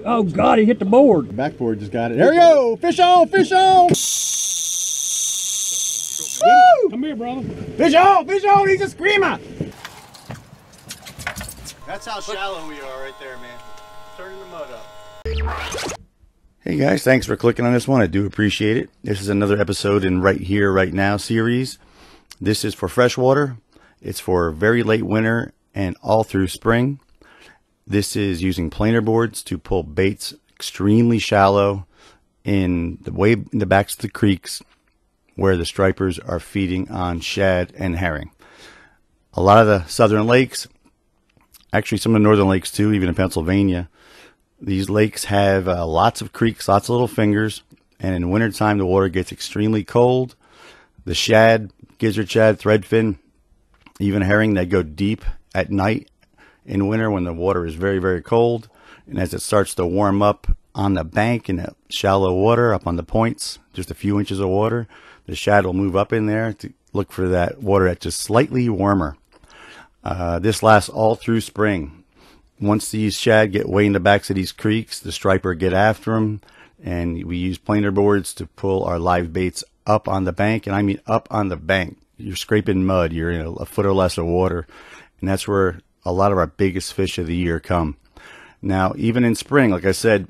Oh God, he hit the board. The backboard just got it. There we go. Fish on, fish on. Woo! Come here, brother. Fish on, he's a screamer. That's how shallow we are right there, man. Turning the mud up. Hey guys, thanks for clicking on this one. I do appreciate it. This is another episode in Right Here, Right Now series. This is for freshwater. It's for very late winter and all through spring. This is using planer boards to pull baits extremely shallow in the backs of the creeks where the stripers are feeding on shad and herring. A lot of the southern lakes, actually some of the northern lakes too, even in Pennsylvania, these lakes have lots of creeks, lots of little fingers, and in wintertime the water gets extremely cold. The shad, gizzard shad, threadfin, even herring, they go deep at night in winter when the water is very, very cold. And as it starts to warm up on the bank in that shallow water, up on the points, just a few inches of water, the shad will move up in there to look for that water that's just slightly warmer. This lasts all through spring. Once these shad get way in the backs of these creeks, the striper get after them, and we use planer boards to pull our live baits up on the bank. And I mean up on the bank. You're scraping mud. You're in a foot or less of water. And that's where a lot of our biggest fish of the year come. Now, even in spring, like I said,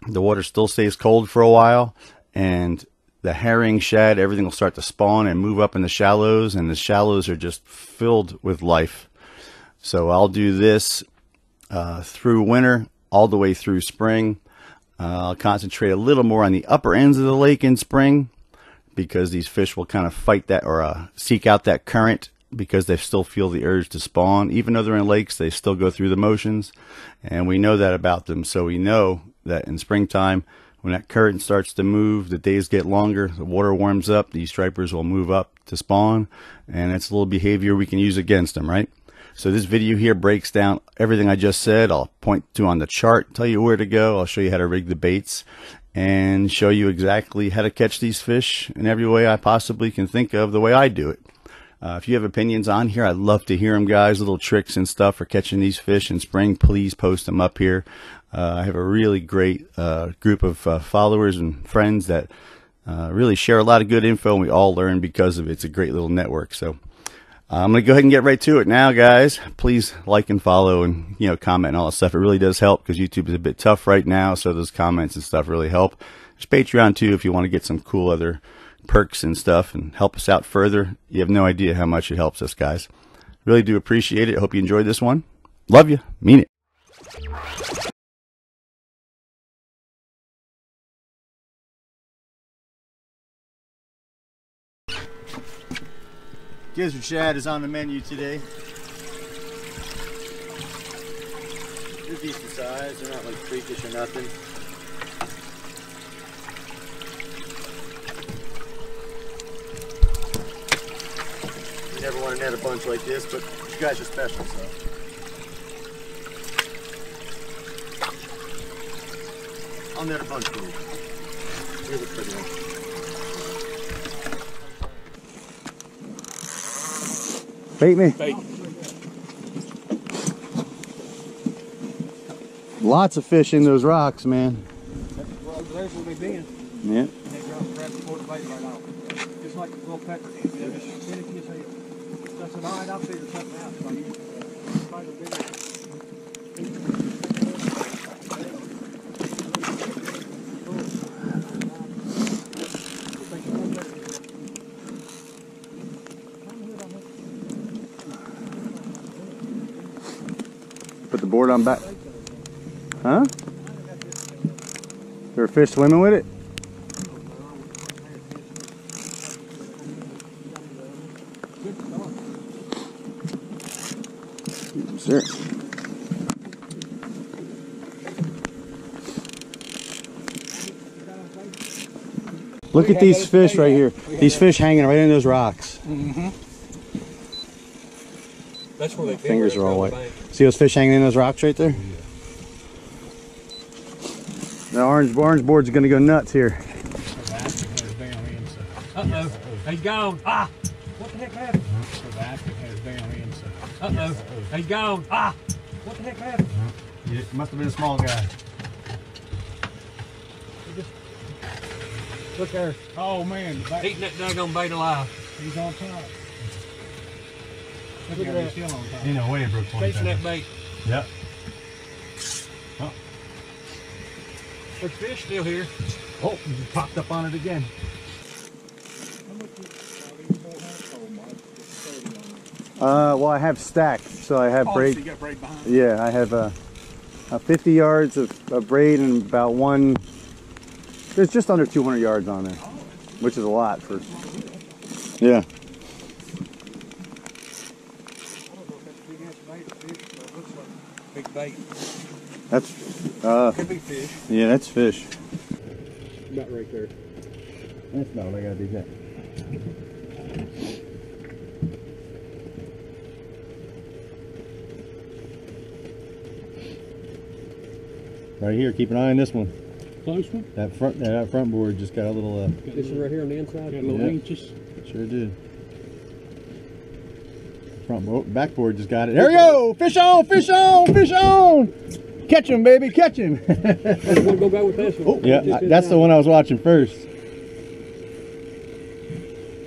the water still stays cold for a while, and the herring, shad, everything will start to spawn and move up in the shallows, and the shallows are just filled with life. So I'll do this through winter, all the way through spring. I'll concentrate a little more on the upper ends of the lake in spring, because these fish will kind of fight that, or seek out that current, because they still feel the urge to spawn. Even though they're in lakes, they still go through the motions, and we know that about them. So we know that in springtime, when that current starts to move, the days get longer, the water warms up, these stripers will move up to spawn, and it's a little behavior we can use against them, right? So this video here breaks down everything I just said. I'll point to on the chart, tell you where to go. I'll show you how to rig the baits, and show you exactly how to catch these fish in every way I possibly can think of, the way I do it. If you have opinions on here, I'd love to hear them, guys. Little tricks and stuff for catching these fish in spring, please post them up here. I have a really great group of followers and friends that really share a lot of good info, and we all learn because of it. It's a great little network. So I'm going to go ahead and get right to it now, guys. Please like and follow and, comment and all that stuff. It really does help, because YouTube is a bit tough right now, so those comments and stuff really help. There's Patreon too if you want to get some cool other perks and stuff and help us out further. You have no idea how much it helps us, guys. Really do appreciate it. Hope you enjoyed this one. Love you. Mean it. Gizzard shad is on the menu today. They're decent size. They're not like freakish or nothing. You never want to net a bunch like this, but you guys are special, so. I'll net a bunch for you. Here's a pretty one. Bait me. Bait. Lots of fish in those rocks, man. Well, there's where they've been. Yeah. They grab the quarter bait right off. Just like a little pecker. Just finicky as hell. That's an eye, I'll figure something out. Find a bigger. Put the board on back. Huh? There a fish swimming with it? Sir. Look at these fish right here. These fish hanging right in those rocks. Mm-hmm. That's where they fingers are all white. See those fish hanging in those rocks right there? Yeah. The orange board's gonna go nuts here. Uh-oh, he's gone. Ah! What the heck happened? The basket has down inside. Uh-oh. He's gone. Ah! What the heck happened? It must have been a small guy. Look there. Oh man, Eating that daggone bait alive. he's on top. Look at that. He's still on top. Ain't no way it broke 20 Chasing that bait. Yep. Oh. There's fish still here. Oh, you popped up on it again. Well, I have stacked, so I have braid. So you got braid behind. Yeah, I have 50 yards of braid and about one. There's just under 200 yards on there, which is a lot for. Yeah. Big bait. That's. Could be fish. Yeah, that's fish. About right there. That's about what I gotta do that. Right here, keep an eye on this one. Close one? That front board just got a little. This is right here on the inside. Got a little inches. Sure did. Backboard just got it. There we go! Fish on! Fish on! Fish on! Catch him, baby! Catch him! We'll go back with this one. Oh, yeah, that's the one I was watching first.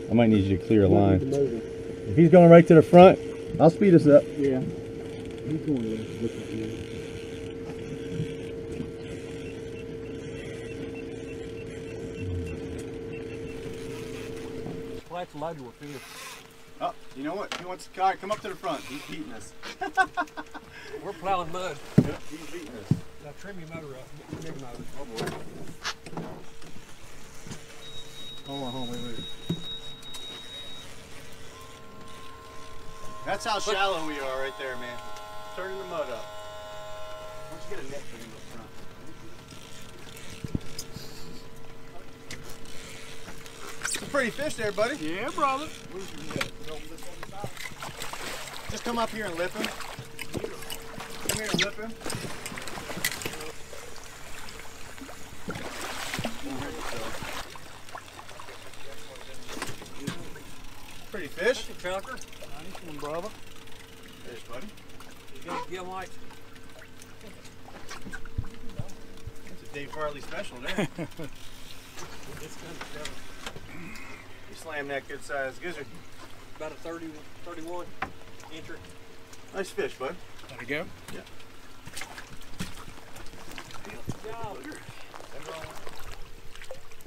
I might need you to clear a line. If he's going right to the front, I'll speed us up. Yeah. He's going to look at you. Flats loaded with fish. Oh, you know what? He wants to come up to the front. He's beating us. We're plowing mud. Yep, he's beating us. Now trim your motor up. Big motor. Oh boy. Hold on, wait. That's how shallow we are right there, man. Turning the mud up. Why don't you get a net for him up front? Some pretty fish there, buddy. Yeah, brother. Just come up here and lip him. Come here and lip him. Pretty fish. That's a chunker. Nice one, brother. Fish, buddy. You got gill lights. That's a Dave Farley special there. It's kind of tough. You slam that good sized gizzard. About a 31 incher. Nice fish, bud. There we go. Yeah. Good job.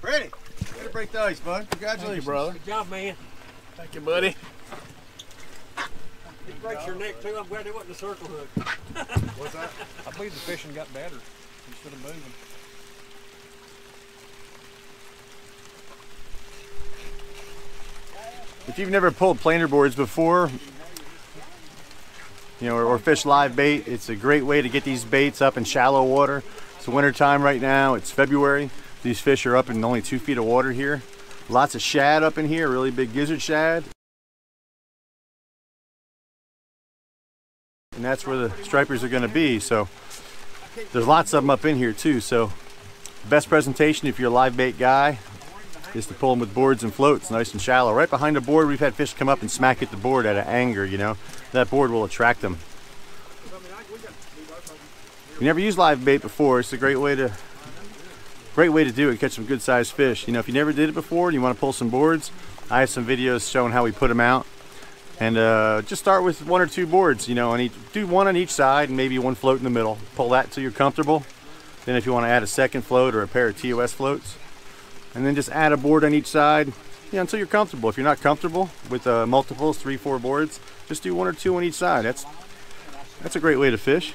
Ready? Way to break the ice, bud. Congratulations, brother. Good job, man. Thank you, buddy. It breaks your neck too. I'm glad it wasn't a circle hook. What's that? I believe the fishing got better instead of moving. If you've never pulled planer boards before, you know, or fish live bait, it's a great way to get these baits up in shallow water. It's winter time right now. It's February. These fish are up in only 2 feet of water here. Lots of shad up in here, really big gizzard shad. And that's where the stripers are going to be. So there's lots of them up in here too. So best presentation if you're a live bait guy is to pull them with boards and floats, nice and shallow. Right behind the board, we've had fish come up and smack at the board out of anger, you know. That board will attract them. If you never used live bait before, it's a great way to do it, catch some good sized fish. You know, if you never did it before and you want to pull some boards, I have some videos showing how we put them out. And just start with 1 or 2 boards, you know, and do one on each side and maybe one float in the middle. Pull that till you're comfortable. Then if you want to add a second float or a pair of TOS floats, and then just add a board on each side, you know, until you're comfortable. If you're not comfortable with multiples, 3, 4 boards, just do 1 or 2 on each side. That's a great way to fish.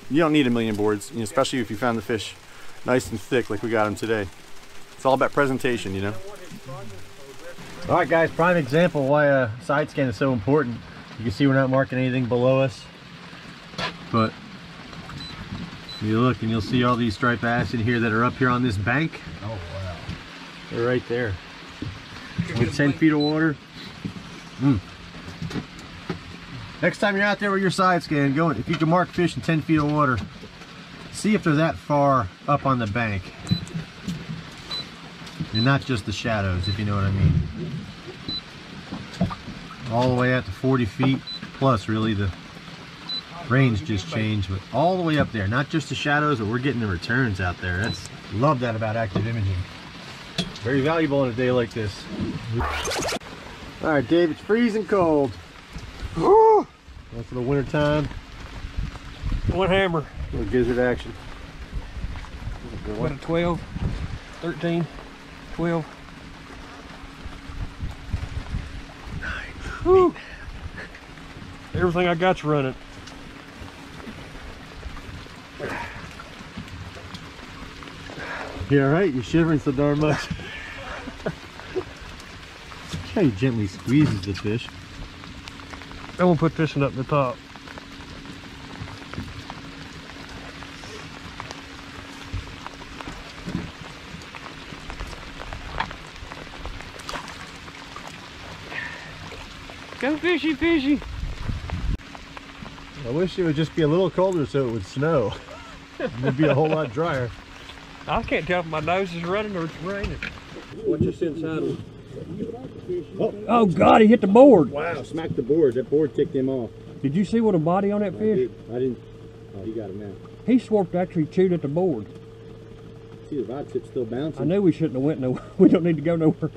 You don't need a million boards, you know, especially if you found the fish nice and thick like we got them today. It's all about presentation, you know. All right, guys, prime example why a side scan is so important. You can see we're not marking anything below us, but you look and you'll see all these striped bass in here that are up here on this bank. Oh wow, they're right there with 10 feet of water. Next time you're out there with your side scan, go, if you can mark fish in 10 feet of water, see if they're that far up on the bank and not just the shadows, if you know what I mean. All the way out to 40 feet. plus really the range just changed, but all the way up there, not just the shadows, but we're getting the returns out there. That's, love that about active imaging. Very valuable on a day like this. All right, Dave, it's freezing cold. Woo! That's for the winter time. One hammer. A little gizzard action. What, a 12, 13, 12. Woo. Everything I got's running. You all right? You're shivering so darn much. How he gently squeezes the fish. I'm gonna put this one up the top. Go fishy, fishy. I wish it would just be a little colder so it would snow. It would be a whole lot drier. I can't tell if my nose is running or it's raining. Watch this inside one. Oh God, he hit the board. Wow, smacked the board. That board ticked him off. Did you see what a body on that fish? I didn't. Oh, he got him now. He swarped, actually chewed at the board. See, the rod tip's still bouncing. I knew we shouldn't have went nowhere. We don't need to go nowhere.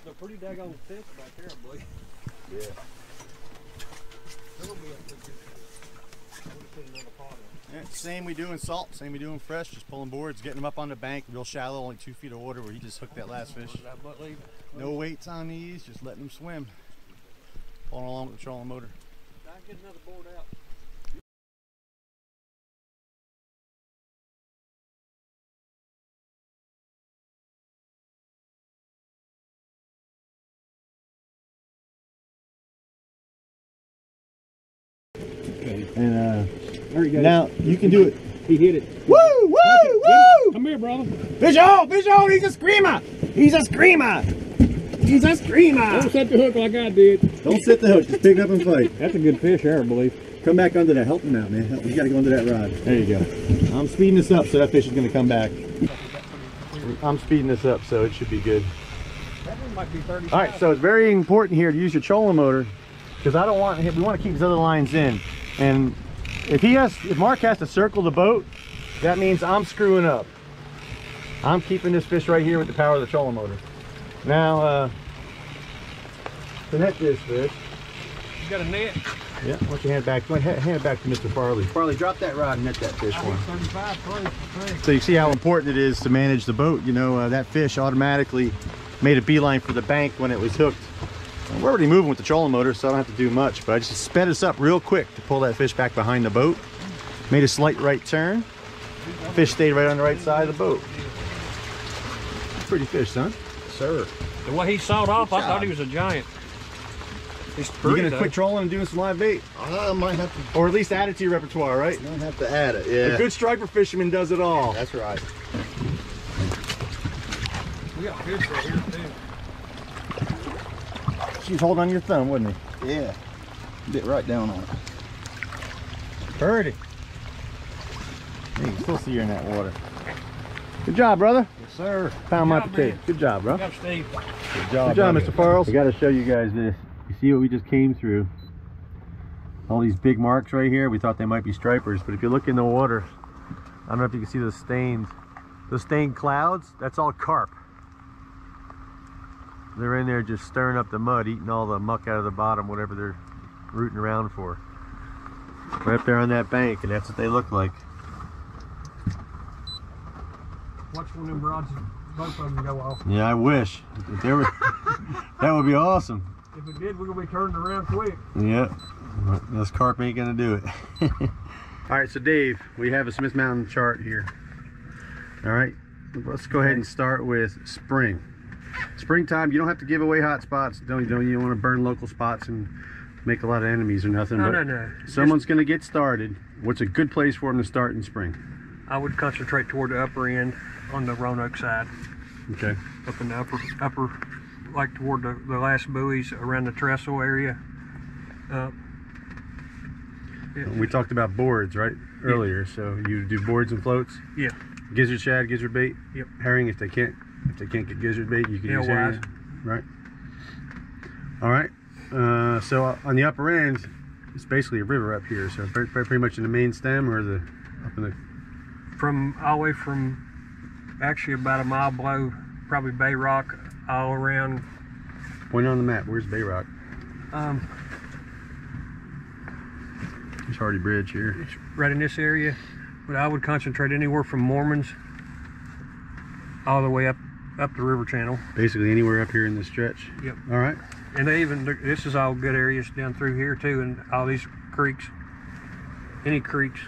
They're pretty daggone thick back here, I believe. Yeah. Yeah, same we do in salt, same we do in fresh, just pulling boards, getting them up on the bank, real shallow, only 2 feet of water where he just hooked that last fish. No weights on these, just letting them swim. Pulling along with the trolling motor. I get another board out. And now you can do it. He hit it. Woo! Woo! Woo! Come here, brother. Fish on! Fish on! He's a screamer! He's a screamer! He's a screamer! Don't set the hook like I did. Don't set the hook, just pick it up and fight. That's a good fish there, I believe. Come back under that. Help him out, man. You gotta go under that rod. There you go. I'm speeding this up so that fish is gonna come back. I'm speeding this up so it should be good. That one might be 35. All right, so it's very important here to use your trolling motor because we want to keep his other lines in. And if Mark has to circle the boat, that means I'm screwing up. I'm keeping this fish right here with the power of the trolling motor. Now, to net this fish. You got a net? Yeah, why don't you hand it back? Hand it back to Mr. Farley. Farley, drop that rod and net that fish for him. 35, So you see how important it is to manage the boat. You know, that fish automatically made a beeline for the bank when it was hooked. We're already moving with the trolling motor, so I don't have to do much, but I just sped us up real quick to pull that fish back behind the boat. Made a slight right turn. Fish stayed right on the right side of the boat. Pretty fish, son. sir. The way he sawed off, I thought he was a giant. He's pretty. You gonna quit trolling and doing some live bait? I might have to. Or at least add it to your repertoire, right? I might have to add it, yeah. A good striper fisherman does it all. That's right. We got fish right here too. She's holding on your thumb, wasn't he? Yeah. Bit right down on it. Pretty. You can still see her in that water. Good job, brother. Yes, sir. Found my Good job, potato. man. Good job, bro. Good job, Steve. Good job, Mr. Farrells. We got to show you guys this. You see what we just came through? All these big marks right here. We thought they might be stripers, but if you look in the water, I don't know if you can see those stains. Those stained clouds, that's all carp. They're in there just stirring up the mud, eating all the muck out of the bottom, whatever they're rooting around for. Right up there on that bank, and that's what they look like. Watch one of them rods, both of them go off. Yeah, I wish. If there were, that would be awesome. If it did, we're going to be turning around quick. Yeah, this carp ain't gonna do it. All right, so Dave, we have a Smith Mountain chart here. All right, let's go ahead and start with spring. Springtime, you don't have to give away hot spots. You don't want to burn local spots and make a lot of enemies or nothing. No. Someone's going to get started. What's a good place for them to start in spring? I would concentrate toward the upper end on the Roanoke side. Okay. Up in the upper, like toward the last buoys around the trestle area. Yeah. We talked about boards, right, earlier. So you do boards and floats. Yeah. Gizzard shad, gizzard bait. Yep. Herring, if they can't get gizzard bait, you can use herring. Right. All right. So on the upper end, it's basically a river up here. So pretty much in the main stem, or the up in the from all the way from actually about a mile below, probably Bay Rock, all around. Point on the map. Where's Bay Rock? There's Hardy Bridge here. It's right in this area, but I would concentrate anywhere from Mormons all the way up the river channel. Basically anywhere up here in this stretch. Yep. All right. And they even, this is all good areas down through here too, and all these creeks, any creeks.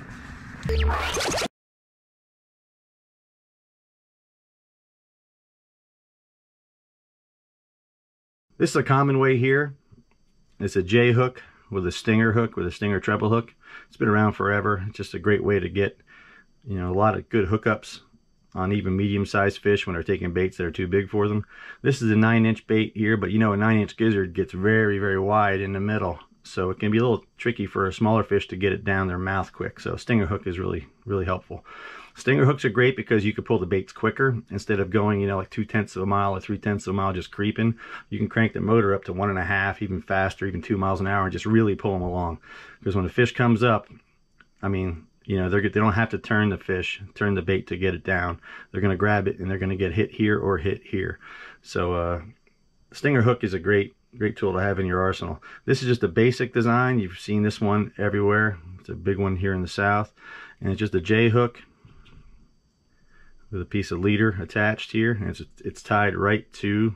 This is a common way here. It's a J hook with a stinger hook, with a stinger treble hook. It's been around forever. It's just a great way to get, you know, a lot of good hookups on even medium-sized fish when they're taking baits that are too big for them. This is a 9-inch bait here, but you know a 9-inch gizzard gets very, very wide in the middle. So it can be a little tricky for a smaller fish to get it down their mouth quick. So a stinger hook is really, really helpful. Stinger hooks are great because you can pull the baits quicker. Instead of going, you know, like 2/10 of a mile or 3/10 of a mile just creeping, you can crank the motor up to 1.5, even faster, even 2 miles an hour, and just really pull them along. Because when the fish comes up, I mean, you know, they don't have to turn the bait to get it down. They're going to grab it and they're going to get hit here or hit here. So stinger hook is a great tool to have in your arsenal. This is just a basic design. You've seen this one everywhere. It's a big one here in the south, and it's just a J hook with a piece of leader attached here, and it's tied right to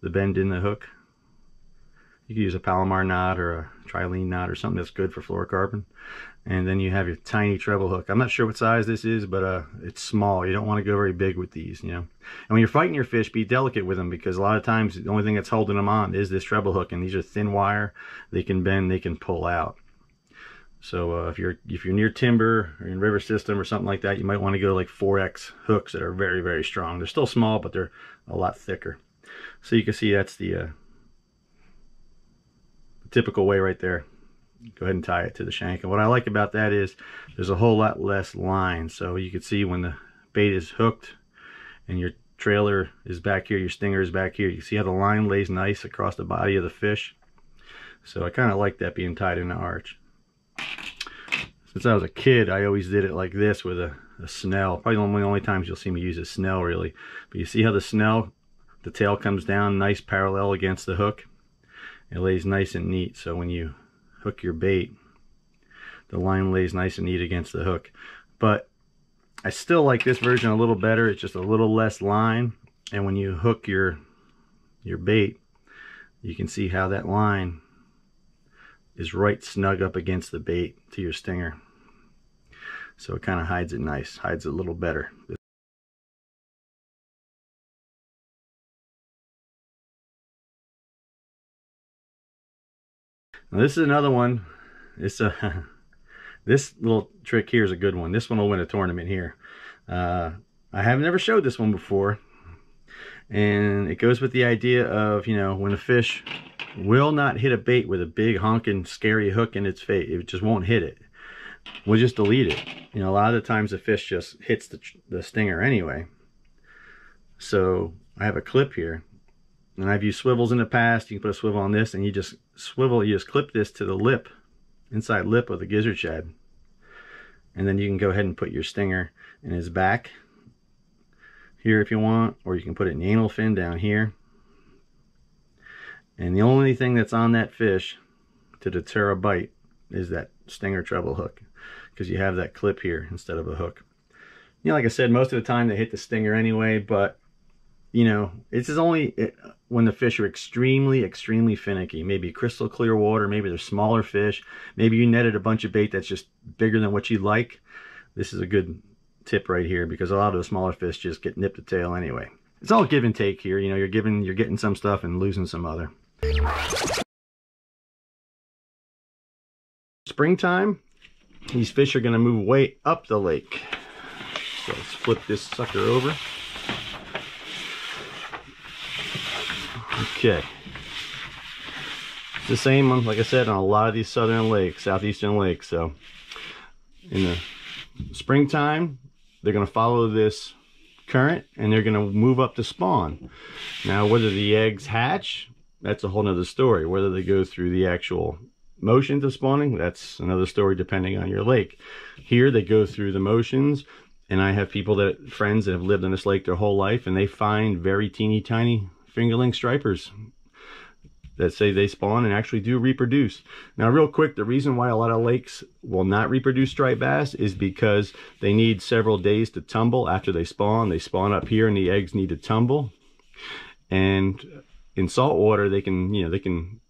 the bend in the hook. You can use a Palomar knot or a trilene knot or something that's good for fluorocarbon. And then you have your tiny treble hook. I'm not sure what size this is, but it's small. You don't want to go very big with these, you know. And when you're fighting your fish, be delicate with them, because a lot of times the only thing that's holding them on is this treble hook, and these are thin wire. They can bend, they can pull out. So if you're near timber or in river system or something like that, you might want to go like 4X hooks that are very, very strong. They're still small, but they're a lot thicker. So you can see that's the typical way right there. Go ahead and tie it to the shank. And what I like about that is there's a whole lot less line. So you can see when the bait is hooked and your trailer is back here, your stinger is back here, you see how the line lays nice across the body of the fish. So I kind of like that being tied in the arch. Since I was a kid, I always did it like this with a snell. Probably one of the only times you'll see me use a snell, really. But you see how the snell, the tail comes down nice parallel against the hook. It lays nice and neat. So when you hook your bait, the line lays nice and neat against the hook. But I still like this version a little better. It's just a little less line, and when you hook your bait, you can see how that line is right snug up against the bait to your stinger. So it kind of hides it nice, hides it a little better. Now this is another one. It's this little trick here is a good one. This one will win a tournament here. I have never showed this one before, and it goes with the idea of, you know, when a fish will not hit a bait with a big honking scary hook in its face, it just won't hit it. We'll just delete it. You know, a lot of the times the fish just hits the stinger anyway. So I have a clip here, and I've used swivels in the past. You can put a swivel on this, and you just clip this to the lip, inside lip of the gizzard shad, and then you can go ahead and put your stinger in his back here if you want, or you can put it in the anal fin down here. And the only thing that's on that fish to deter a bite is that stinger treble hook, because you have that clip here instead of a hook. You know, like I said, most of the time they hit the stinger anyway, but you know, it's only when the fish are extremely, extremely finicky. Maybe crystal clear water, maybe they're smaller fish, maybe you netted a bunch of bait that's just bigger than what you'd like. This is a good tip right here, because a lot of the smaller fish just get nipped to tail anyway. It's all give and take here. You know, you're getting some stuff and losing some other. Springtime, these fish are going to move way up the lake. So let's flip this sucker over. Okay. It's the same, like I said, on a lot of these southern lakes, southeastern lakes. So in the springtime, they're going to follow this current and they're going to move up to spawn. Now, whether the eggs hatch, that's a whole nother story. Whether they go through the actual motions of spawning, that's another story depending on your lake. Here, they go through the motions, and I have friends that have lived on this lake their whole life, and they find very teeny tiny fingerling stripers that say they spawn and actually do reproduce. Now, real quick, the reason why a lot of lakes will not reproduce striped bass is because they need several days to tumble after they spawn. They spawn up here and the eggs need to tumble. And in salt water, they can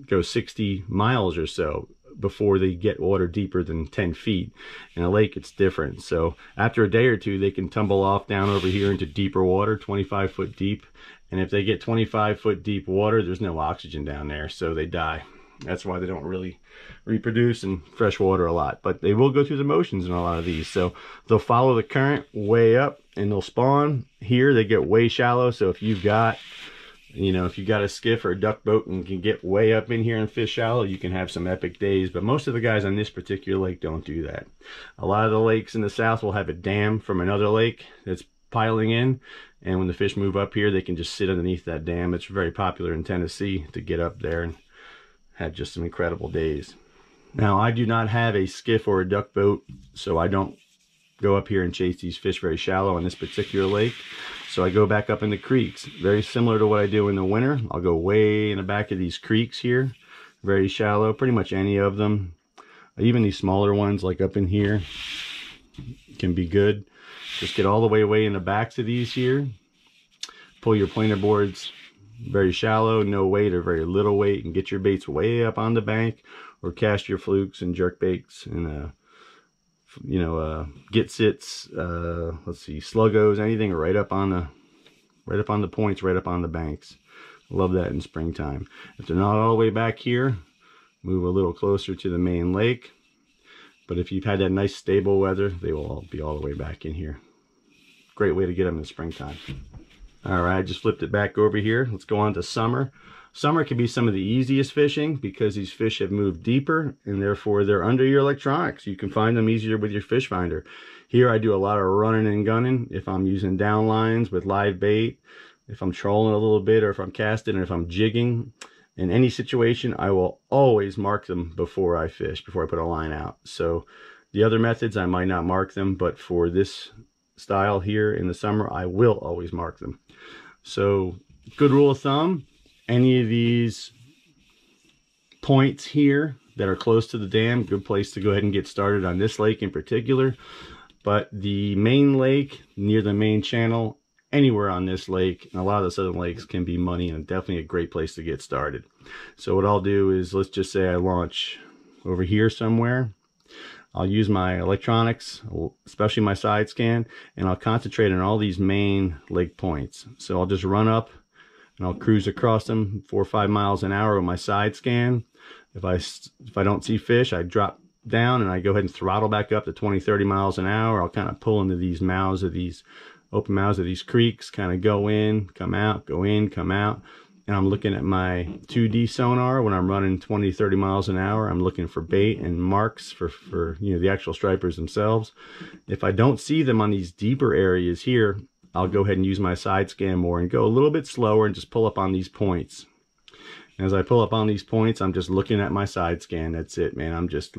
go 60 miles or so before they get water deeper than 10 feet. In a lake, it's different. So after a day or two, they can tumble off down over here into deeper water, 25 foot deep. And if they get 25 foot deep water, there's no oxygen down there, so they die. That's why they don't really reproduce in fresh water a lot. But they will go through the motions in a lot of these. So they'll follow the current way up and they'll spawn. Here they get way shallow. So if you've got, if you've got a skiff or a duck boat and can get way up in here and fish shallow, you can have some epic days. But most of the guys on this particular lake don't do that. A lot of the lakes in the south will have a dam from another lake that's piling in, and when the fish move up here, they can just sit underneath that dam. It's very popular in Tennessee to get up there and have just some incredible days. Now, I do not have a skiff or a duck boat, so I don't go up here and chase these fish very shallow on this particular lake. So I go back up in the creeks, very similar to what I do in the winter. I'll go way in the back of these creeks here, very shallow, pretty much any of them. Even these smaller ones like up in here can be good. Just get all the way in the backs of these here. Pull your planer boards very shallow, no weight or very little weight, and get your baits way up on the bank, or cast your flukes and jerk baits and get sits, let's see, sluggos, anything right up on the points, right up on the banks. Love that in springtime. If they're not all the way back here, move a little closer to the main lake. But if you've had that nice stable weather, they will all be all the way back in here. Great way to get them in the springtime. All right, just flipped it back over here. Let's go on to summer. Summer can be some of the easiest fishing because these fish have moved deeper and therefore they're under your electronics. You can find them easier with your fish finder. Here I do a lot of running and gunning if I'm using down lines with live bait, if I'm trolling a little bit, or if I'm casting, or if I'm jigging. In any situation, I will always mark them before I fish, before I put a line out. So the other methods, I might not mark them, but for this style here in the summer, I will always mark them. So good rule of thumb, any of these points here that are close to the dam, good place to go ahead and get started on this lake in particular. But the main lake, near the main channel, anywhere on this lake, and a lot of the southern lakes, can be money and definitely a great place to get started. So what I'll do is, let's just say I launch over here somewhere. I'll use my electronics, especially my side scan, and I'll concentrate on all these main lake points. So I'll just run up and I'll cruise across them 4 or 5 miles an hour with my side scan. If I don't see fish, I drop down and I go ahead and throttle back up to 20-30 miles an hour. I'll kind of pull into these mouths of these open mouths of these creeks, kind of go in, come out, go in, come out. And I'm looking at my 2D sonar when I'm running 20-30 miles an hour. I'm looking for bait and marks for the actual stripers themselves. If I don't see them on these deeper areas here, I'll go ahead and use my side scan more and go a little bit slower and just pull up on these points. And as I pull up on these points, I'm just looking at my side scan. That's it, man. I'm just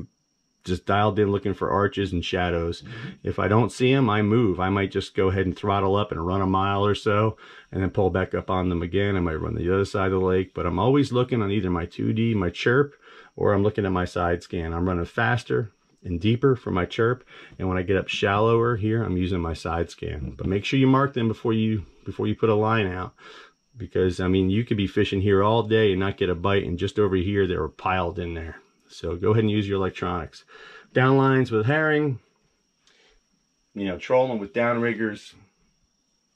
dialed in looking for arches and shadows. If I don't see them, I move. I might just go ahead and throttle up and run a mile or so and then pull back up on them again. I might run the other side of the lake, but I'm always looking on either my 2D, my chirp, or I'm looking at my side scan. I'm running faster and deeper for my chirp, and when I get up shallower here, I'm using my side scan. But make sure you mark them before you put a line out, because I mean, you could be fishing here all day and not get a bite, and just over here they were piled in there. So go ahead and use your electronics. Down lines with herring, trolling with downriggers,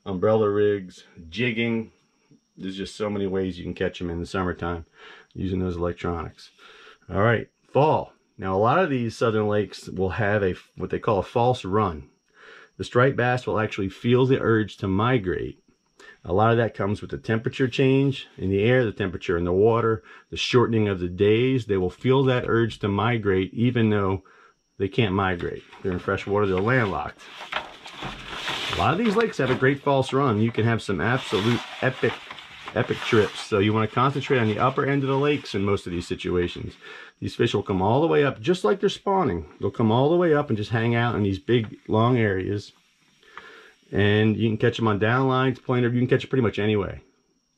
umbrella rigs, jigging. There's just so many ways you can catch them in the summertime using those electronics. All right, fall. Now, a lot of these southern lakes will have what they call a false run. The striped bass will actually feel the urge to migrate. A lot of that comes with the temperature change in the air, the temperature in the water, the shortening of the days. They will feel that urge to migrate even though they can't migrate. They're in freshwater, they're landlocked. A lot of these lakes have a great false run. You can have some absolute epic trips. So you want to concentrate on the upper end of the lakes in most of these situations. These fish will come all the way up just like they're spawning. They'll come all the way up and just hang out in these big long areas. And you can catch them on downlines, planer. You can catch it pretty much any way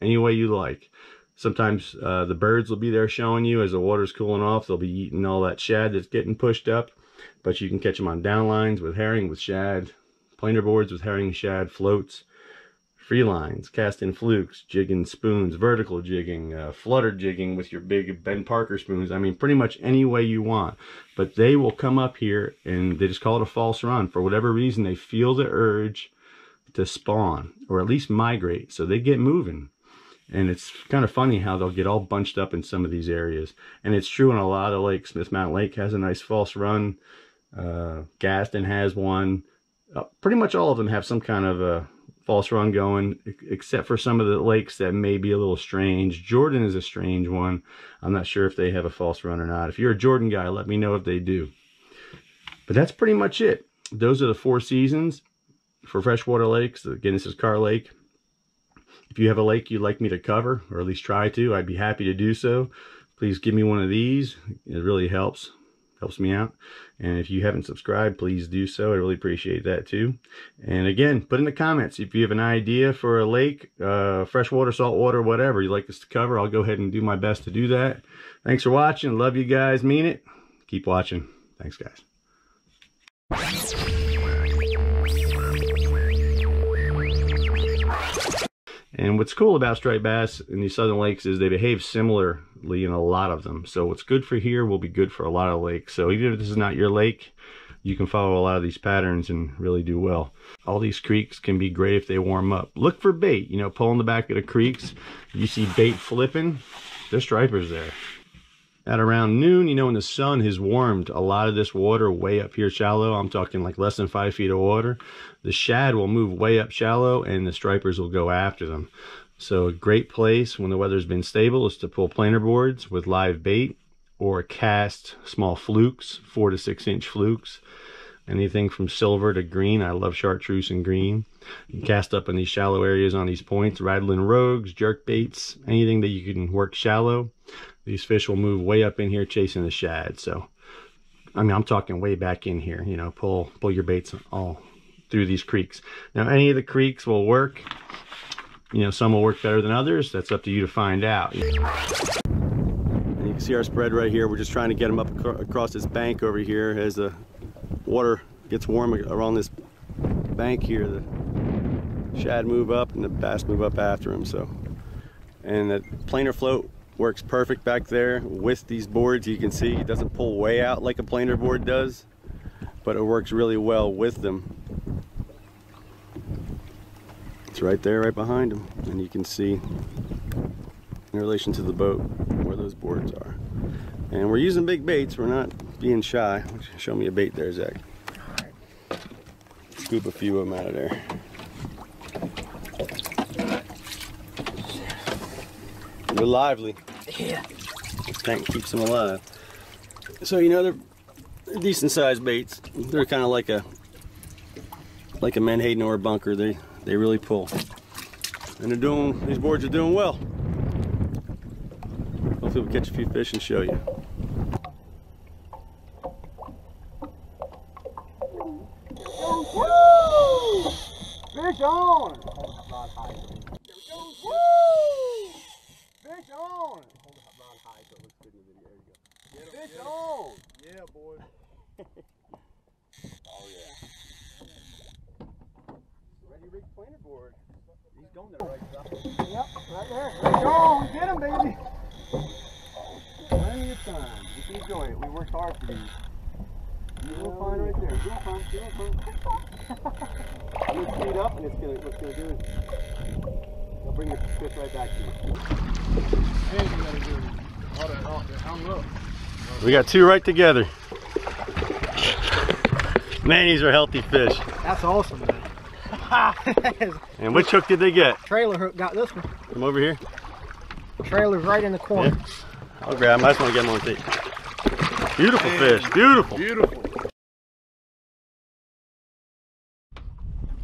you like. Sometimes the birds will be there showing you as the water's cooling off. They'll be eating all that shad that's getting pushed up. But you can catch them on downlines with herring, with shad, planer boards with herring, shad, floats, free lines, casting flukes, jigging spoons, vertical jigging, flutter jigging with your big Ben Parker spoons. I mean, pretty much any way you want. But they will come up here and they just call it a false run. For whatever reason, they feel the urge to spawn or at least migrate, so they get moving. And it's kind of funny how they'll get all bunched up in some of these areas. And it's true in a lot of lakes. Smith Mountain Lake has a nice false run. Gaston has one. Pretty much all of them have some kind of a false run going, except for some of the lakes that may be a little strange. Jordan is a strange one. I'm not sure if they have a false run or not. If you're a Jordan guy, let me know if they do. But that's pretty much it. Those are the 4 seasons for freshwater lakes. Again, this is Carr Lake. If you have a lake you'd like me to cover, or at least try to, I'd be happy to do so. Please give me one of these. It really helps me out. And if you haven't subscribed, please do so. I really appreciate that too. And again, put in the comments if you have an idea for a lake, freshwater, saltwater, whatever you'd like us to cover. I'll go ahead and do my best to do that. Thanks for watching. Love you guys. Mean it. Keep watching. Thanks, guys. And what's cool about striped bass in these southern lakes is they behave similarly in a lot of them. So what's good for here will be good for a lot of lakes. So even if this is not your lake, you can follow a lot of these patterns and really do well. All these creeks can be great if they warm up. Look for bait, you know, pull in the back of the creeks. You see bait flipping, there's stripers there. At around noon, you know, when the sun has warmed a lot of this water way up here shallow, I'm talking like less than 5 feet of water, the shad will move way up shallow and the stripers will go after them. So a great place when the weather's been stable is to pull planer boards with live bait or cast small flukes, 4 to 6 inch flukes. Anything from silver to green. I love chartreuse and green. You can cast up in these shallow areas on these points, rattling rogues, jerk baits, anything that you can work shallow. These fish will move way up in here chasing the shad. So, I mean, I'm talking way back in here, you know, pull your baits all through these creeks. Now, any of the creeks will work. You know, some will work better than others. That's up to you to find out. And you can see our spread right here. We're just trying to get them up across this bank over here. As the water gets warm around this bank here, the shad move up and the bass move up after them. So, and the planer float works perfect back there with these boards. You can see it doesn't pull way out like a planer board does, but it works really well with them. It's right there, right behind them, and you can see in relation to the boat where those boards are. And we're using big baits. We're not being shy. Show me a bait there, Zach. Scoop a few of them out of there. They're lively. Yeah. Tank keeps them alive. So, you know, they're decent sized baits. They're kind of like a menhaden or a bunker. They really pull. And these boards are doing well. Hopefully we'll catch a few fish and show you. Woo! Fish on! Woo! Fish on! Hold the rod high so it looks good in the video. There you go. Fish on! Yeah, boy. Oh yeah. Ready rig planer board. He's going there right stuff. Yep, right there. Fish on! Get him, baby! Plenty of time. Just enjoy it. We worked hard for these. You'll find right there. You'll find. I'm going to speed up, and what's going to do is I'll bring the fish right back to you. And you got to do they're hung up. We got 2 right together. Man, these are healthy fish. That's awesome, man. And which hook did they get? Trailer hook got this one. Come over here. Trailer's right in the corner. Yeah. I'll grab him. I just want to get him on tape. Beautiful fish. Beautiful. Beautiful.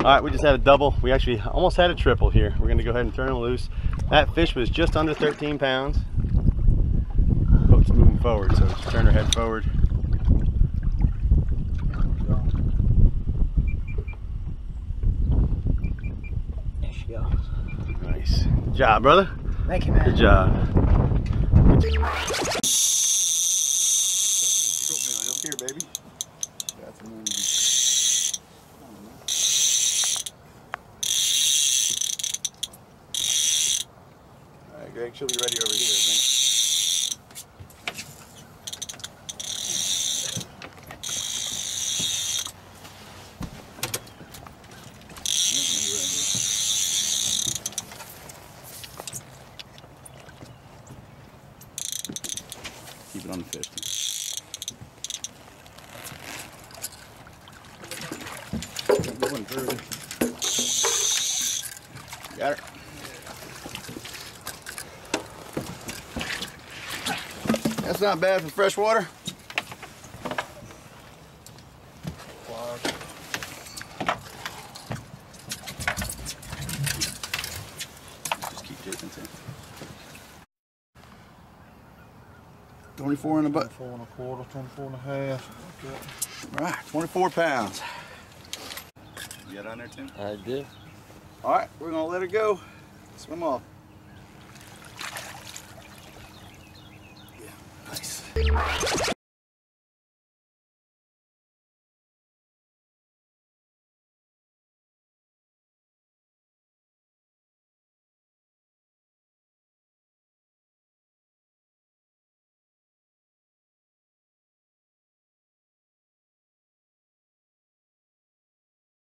All right, we just had a double. We actually almost had a triple here. We're going to go ahead and turn him loose. That fish was just under 13 pounds. Boat's moving forward, so just turn her head forward. There she goes. Nice. Good job, brother. Thank you, man. Good job. Here, baby. Got some All right, Greg, she'll be ready over here, I think. Keep it on the fish. Going further. Got her. That's not bad for freshwater. Just keep taking it. 24 in the butt. 24 and a quarter, 24 and a half. Okay. Right, 24 pounds. You got on there, Tim? I did. All right, we're gonna let her go. Swim off. Yeah, nice.